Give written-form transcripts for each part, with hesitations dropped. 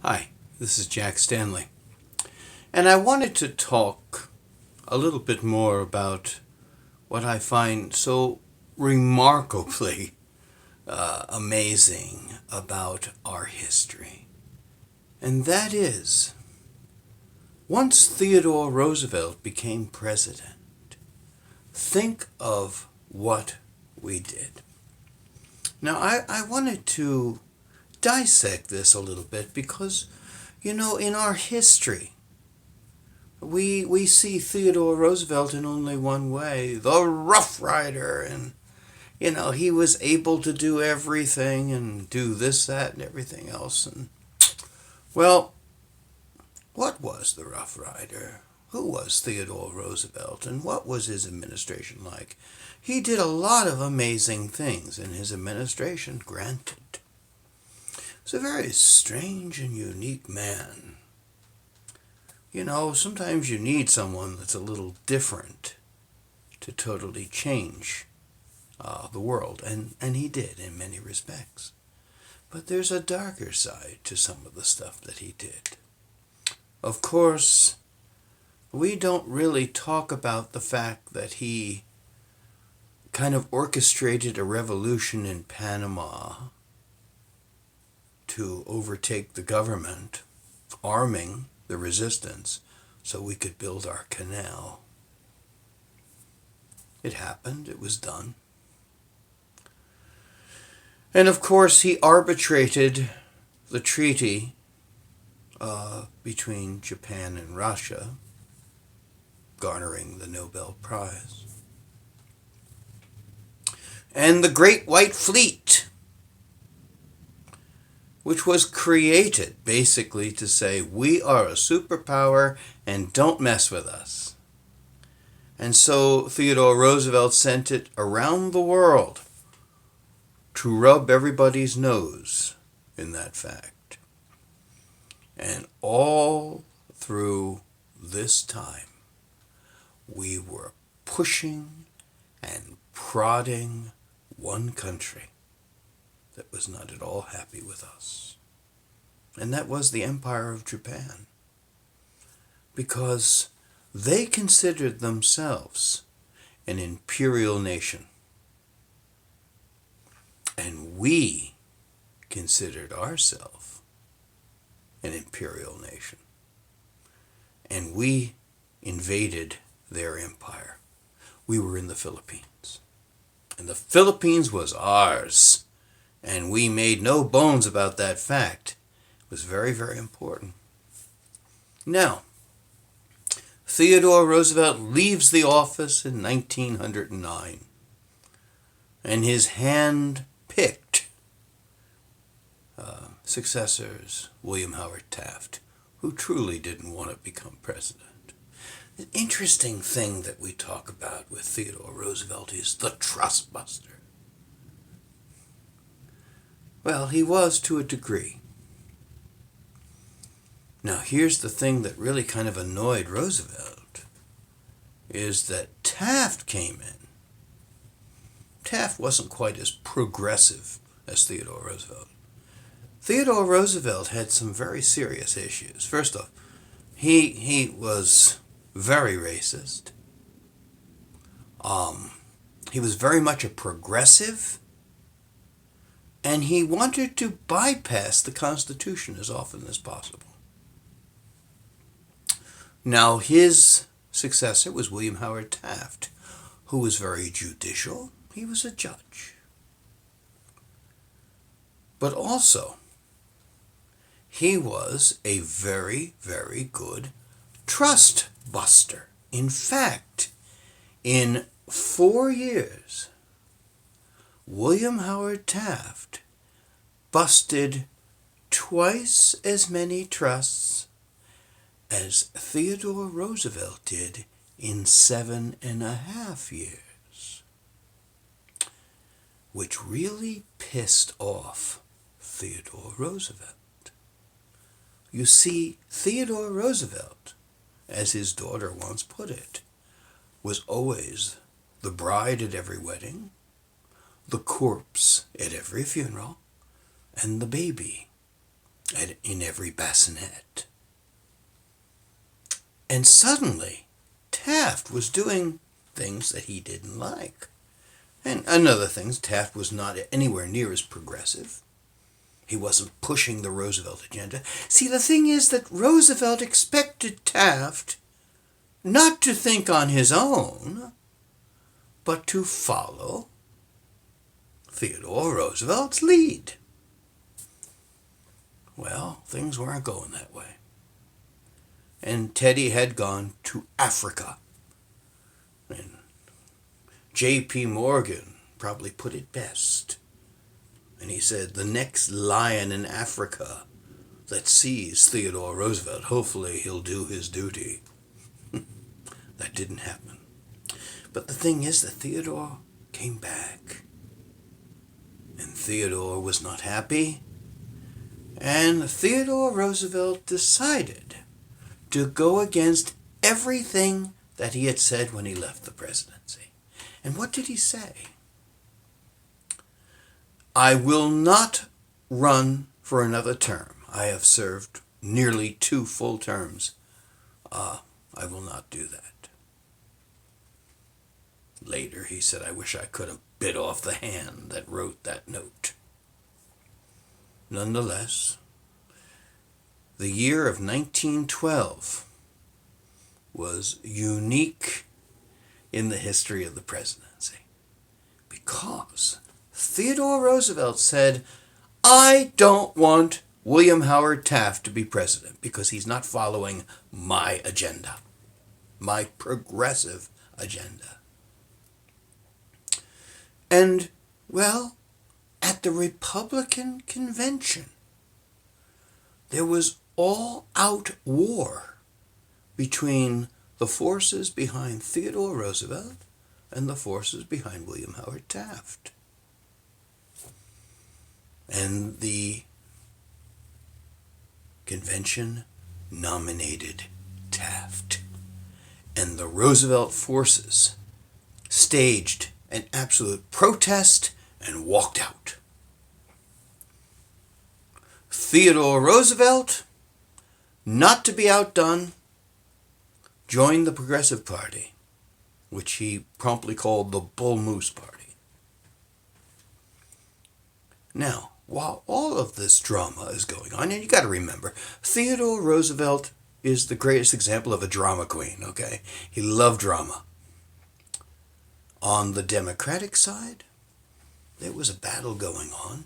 Hi, this is Jack Stanley, and I wanted to talk a little bit more about what I find so remarkably amazing about our history. And that is, once Theodore Roosevelt became president, think of what we did. Now, I wanted to dissect this a little bit because, in our history, we see Theodore Roosevelt in only one way, the Rough Rider, and he was able to do everything and do this, that, and everything else. And well, what was the Rough Rider? Who was Theodore Roosevelt, and what was his administration like? He did a lot of amazing things in his administration, granted. He was a very strange and unique man. Sometimes you need someone that's a little different to totally change the world, and he did in many respects. But there's a darker side to some of the stuff that he did. Of course, we don't really talk about the fact that he kind of orchestrated a revolution in Panama to overtake the government, arming the resistance so we could build our canal. It happened, it was done. And of course, he arbitrated the treaty between Japan and Russia, garnering the Nobel Prize. And the Great White Fleet, which was created basically to say, we are a superpower and don't mess with us. And so Theodore Roosevelt sent it around the world to rub everybody's nose in that fact. And all through this time, we were pushing and prodding one country that was not at all happy with us. And that was the Empire of Japan. Because they considered themselves an imperial nation. And we considered ourselves an imperial nation. And we invaded their empire. We were in the Philippines. And the Philippines was ours. And we made no bones about that fact. It was very, very important. Now, Theodore Roosevelt leaves the office in 1909. And his hand-picked successors, William Howard Taft, who truly didn't want to become president. The interesting thing that we talk about with Theodore Roosevelt is the trust buster. Well, he was to a degree. Now, here's the thing that really kind of annoyed Roosevelt, is that Taft came in. Taft wasn't quite as progressive as Theodore Roosevelt. Theodore Roosevelt had some very serious issues. First off, he was very racist. He was very much a progressive, and he wanted to bypass the Constitution as often as possible. Now, his successor was William Howard Taft, who was very judicial. He was a judge. But also, he was a very, very good trust buster. In fact, in 4 years, William Howard Taft busted twice as many trusts as Theodore Roosevelt did in 7.5 years, which really pissed off Theodore Roosevelt. You see, Theodore Roosevelt, as his daughter once put it, was always the bride at every wedding, the corpse at every funeral, and the baby in every bassinet. And suddenly, Taft was doing things that he didn't like. And another thing, Taft was not anywhere near as progressive. He wasn't pushing the Roosevelt agenda. See, the thing is that Roosevelt expected Taft not to think on his own, but to follow Theodore Roosevelt's lead. Well, things weren't going that way. And Teddy had gone to Africa. And J.P. Morgan probably put it best. And he said, the next lion in Africa that sees Theodore Roosevelt, hopefully he'll do his duty. That didn't happen. But the thing is that Theodore came back. And Theodore was not happy. And Theodore Roosevelt decided to go against everything that he had said when he left the presidency. And what did he say? I will not run for another term. I have served nearly 2 full terms. I will not do that. Later he said, I wish I could have bit off the hand that wrote that note. Nonetheless, the year of 1912 was unique in the history of the presidency because Theodore Roosevelt said, I don't want William Howard Taft to be president because he's not following my agenda, my progressive agenda. And, well, at the Republican convention, there was all-out war between the forces behind Theodore Roosevelt and the forces behind William Howard Taft. And the convention nominated Taft. And the Roosevelt forces staged an absolute protest and walked out. Theodore Roosevelt, not to be outdone, joined the Progressive Party, which he promptly called the Bull Moose Party. Now, while all of this drama is going on, and you got to remember, Theodore Roosevelt is the greatest example of a drama queen, okay? He loved drama. On the Democratic side, there was a battle going on,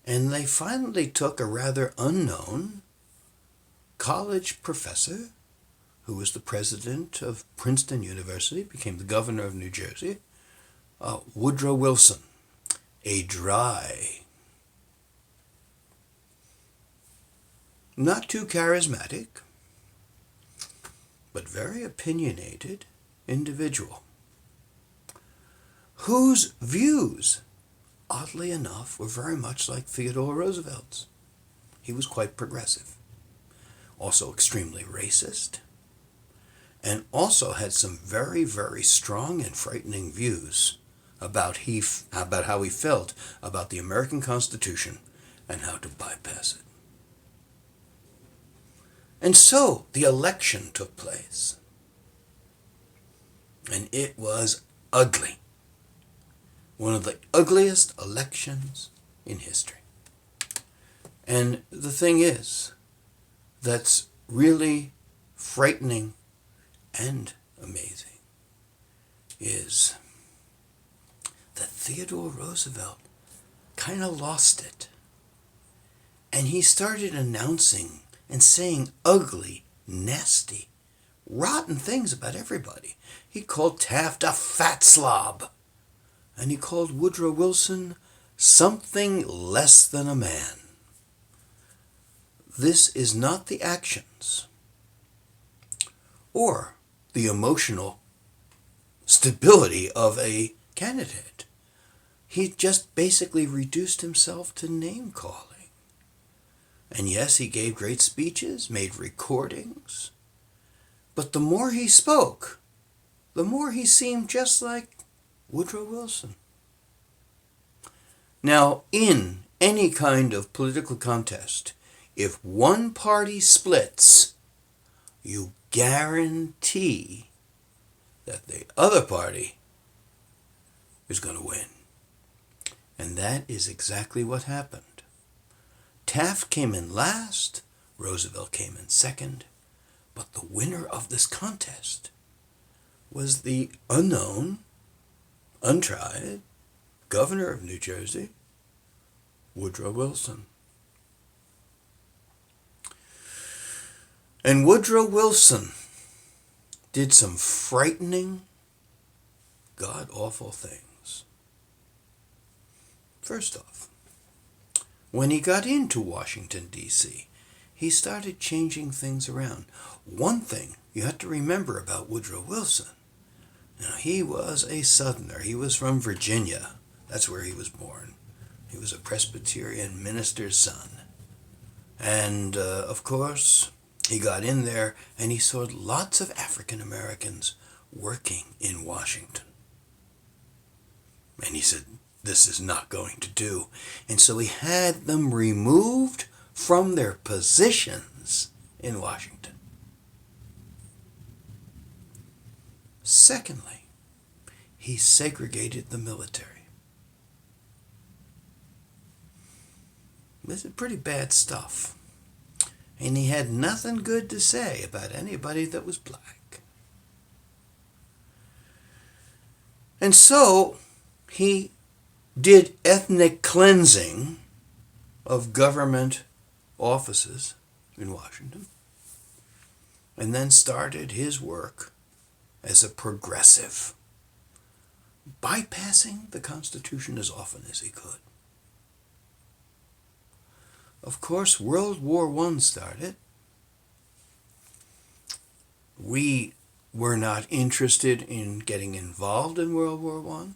and they finally took a rather unknown college professor who was the president of Princeton University, became the governor of New Jersey, Woodrow Wilson, a dry, not too charismatic, but very opinionated individual, whose views, oddly enough, were very much like Theodore Roosevelt's. He was quite progressive, also extremely racist, and also had some very, very strong and frightening views about how he felt about the American Constitution and how to bypass it. And so the election took place, and it was ugly. One of the ugliest elections in history. And the thing is, that's really frightening and amazing, is that Theodore Roosevelt kind of lost it. And he started announcing and saying ugly, nasty, rotten things about everybody. He called Taft a fat slob. And he called Woodrow Wilson something less than a man. This is not the actions or the emotional stability of a candidate. He just basically reduced himself to name-calling. And yes, he gave great speeches, made recordings, but the more he spoke, the more he seemed just like Woodrow Wilson. Now, in any kind of political contest, if one party splits, you guarantee that the other party is going to win. And that is exactly what happened. Taft came in last, Roosevelt came in second, but the winner of this contest was the unknown, untried governor of New Jersey, Woodrow Wilson. And Woodrow Wilson did some frightening, god-awful things. First off, when he got into Washington, D.C., he started changing things around. One thing you have to remember about Woodrow Wilson, now he was a Southerner. He was from Virginia. That's where he was born. He was a Presbyterian minister's son. And, of course, he got in there and he saw lots of African Americans working in Washington. And he said, this is not going to do. And so he had them removed from their positions in Washington. Secondly, he segregated the military. This is pretty bad stuff. And he had nothing good to say about anybody that was black. And so he did ethnic cleansing of government offices in Washington, and then started his work as a progressive, bypassing the Constitution as often as he could. Of course, World War I started. We were not interested in getting involved in World War I.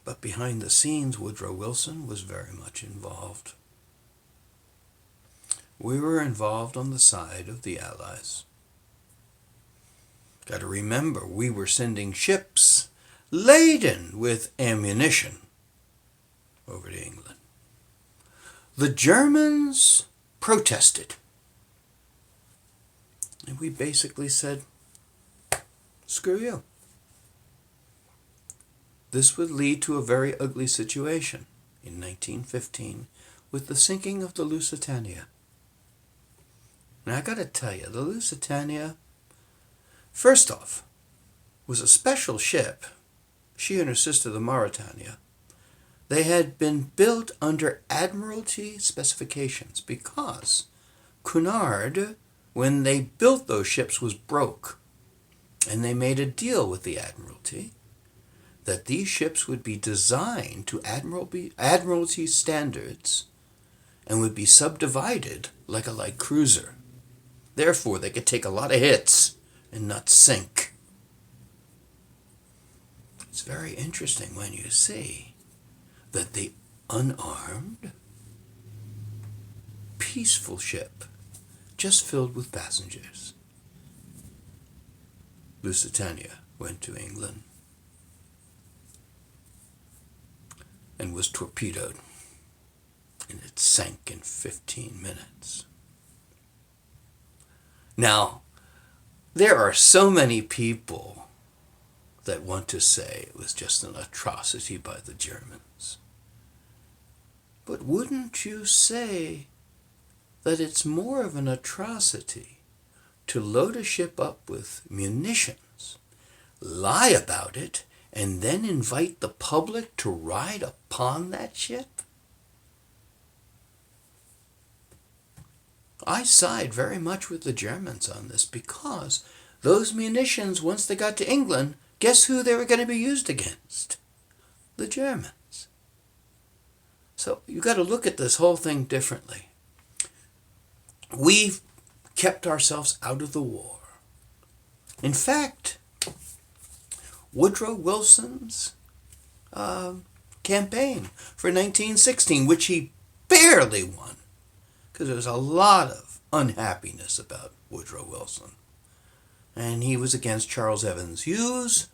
But behind the scenes, Woodrow Wilson was very much involved. We were involved on the side of the Allies. Got to remember, we were sending ships laden with ammunition over to England. The Germans protested. And we basically said, screw you. This would lead to a very ugly situation in 1915 with the sinking of the Lusitania. And I got to tell you, the Lusitania, first off, was a special ship. She and her sister, the Mauretania, they had been built under Admiralty specifications because Cunard, when they built those ships, was broke. And they made a deal with the Admiralty that these ships would be designed to Admiralty standards and would be subdivided like a light cruiser. Therefore, they could take a lot of hits and not sink. It's very interesting when you see that the unarmed, peaceful ship, just filled with passengers, Lusitania, went to England and was torpedoed, and it sank in 15 minutes. Now, there are so many people that want to say it was just an atrocity by the Germans. But wouldn't you say that it's more of an atrocity to load a ship up with munitions, lie about it, and then invite the public to ride upon that ship? I side very much with the Germans on this because those munitions, once they got to England, guess who they were going to be used against? The Germans. So you've got to look at this whole thing differently. We've kept ourselves out of the war. In fact, Woodrow Wilson's campaign for 1916, which he barely won, because there was a lot of unhappiness about Woodrow Wilson. And he was against Charles Evans Hughes,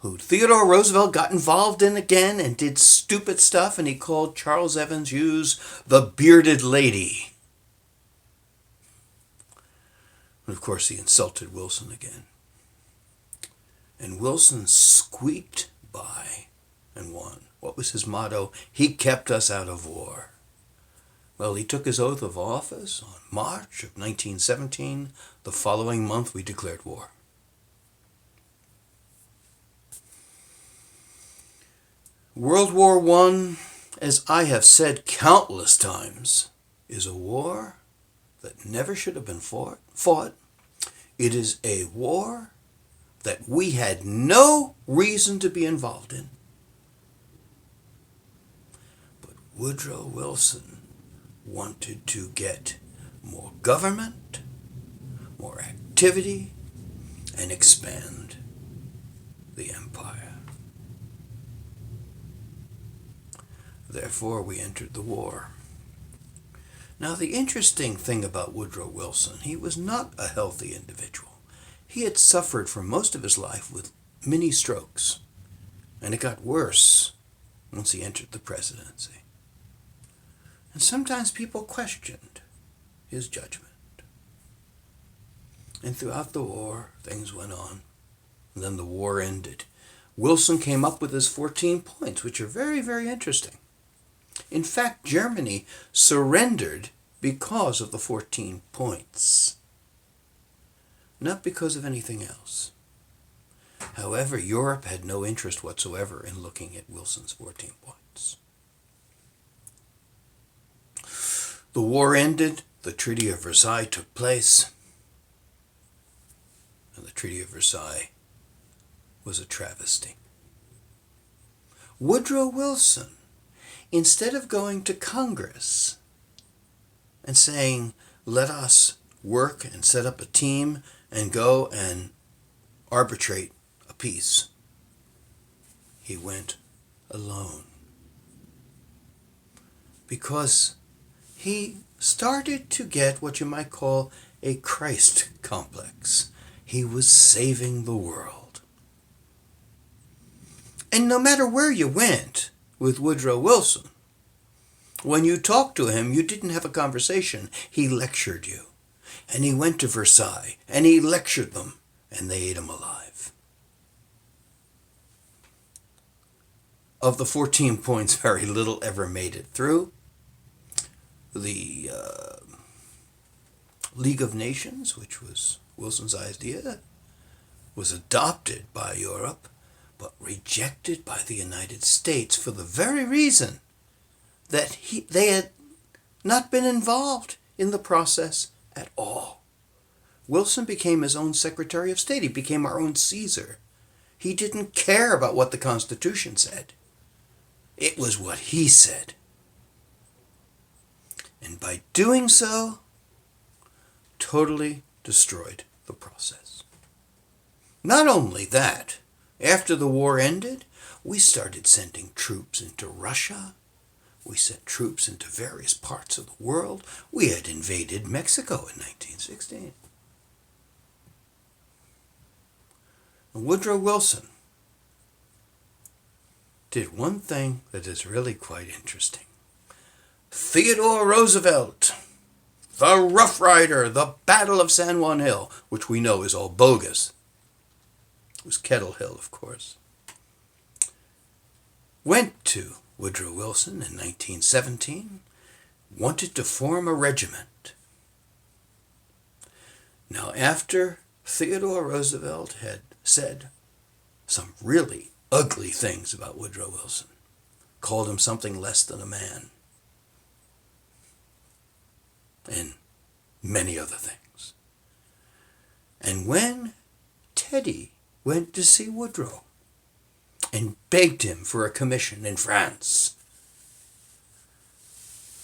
who Theodore Roosevelt got involved in again and did stupid stuff, and he called Charles Evans Hughes the bearded lady. And of course, he insulted Wilson again. And Wilson squeaked by and won. What was his motto? He kept us out of war. Well, he took his oath of office on March of 1917. The following month, we declared war. World War I, as I have said countless times, is a war that never should have been fought. It is a war that we had no reason to be involved in. But Woodrow Wilson wanted to get more government, more activity, and expand the empire. Therefore, we entered the war. Now, the interesting thing about Woodrow Wilson, he was not a healthy individual. He had suffered for most of his life with mini strokes, and it got worse once he entered the presidency. And sometimes people questioned his judgment. And throughout the war, things went on. And then the war ended. Wilson came up with his 14 points, which are very, very interesting. In fact, Germany surrendered because of the 14 points, not because of anything else. However, Europe had no interest whatsoever in looking at Wilson's 14 points. The war ended, the Treaty of Versailles took place, and the Treaty of Versailles was a travesty. Woodrow Wilson, instead of going to Congress and saying, let us work and set up a team and go and arbitrate a peace, he went alone. Because he started to get what you might call a Christ complex. He was saving the world. And no matter where you went with Woodrow Wilson, when you talked to him, you didn't have a conversation. He lectured you. And he went to Versailles, and he lectured them, and they ate him alive. Of the 14 points, very little ever made it through. The League of Nations, which was Wilson's idea, was adopted by Europe, but rejected by the United States for the very reason that they had not been involved in the process at all. Wilson became his own Secretary of State. He became our own Caesar. He didn't care about what the Constitution said. It was what he said. And by doing so, totally destroyed the process. Not only that, after the war ended, we started sending troops into Russia. We sent troops into various parts of the world. We had invaded Mexico in 1916. And Woodrow Wilson did one thing that is really quite interesting. Theodore Roosevelt, the Rough Rider, the Battle of San Juan Hill, which we know is all bogus. It was Kettle Hill, of course. Went to Woodrow Wilson in 1917, wanted to form a regiment. Now, after Theodore Roosevelt had said some really ugly things about Woodrow Wilson, called him something less than a man, and many other things. And when Teddy went to see Woodrow and begged him for a commission in France,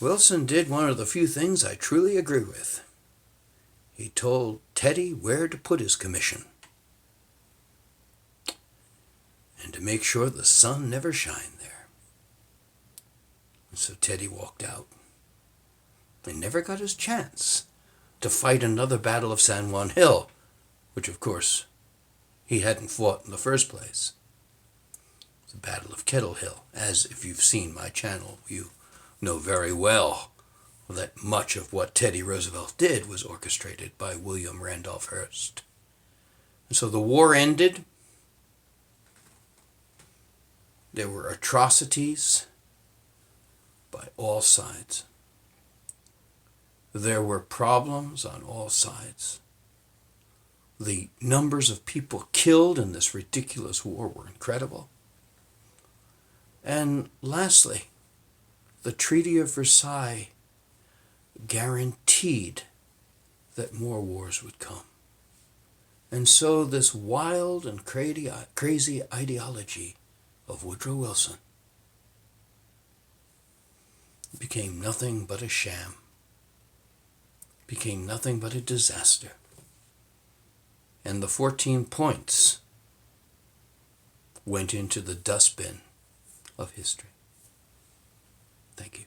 Wilson did one of the few things I truly agree with. He told Teddy where to put his commission and to make sure the sun never shined there. And so Teddy walked out and never got his chance to fight another Battle of San Juan Hill, which of course he hadn't fought in the first place. the Battle of Kettle Hill, as if you've seen my channel, you know very well that much of what Teddy Roosevelt did was orchestrated by William Randolph Hearst. And so the war ended. There were atrocities by all sides. There were problems on all sides. The numbers of people killed in this ridiculous war were incredible. And lastly, the Treaty of Versailles guaranteed that more wars would come. And so this wild and crazy ideology of Woodrow Wilson became nothing but a sham, became nothing but a disaster. And the 14 points went into the dustbin of history. Thank you.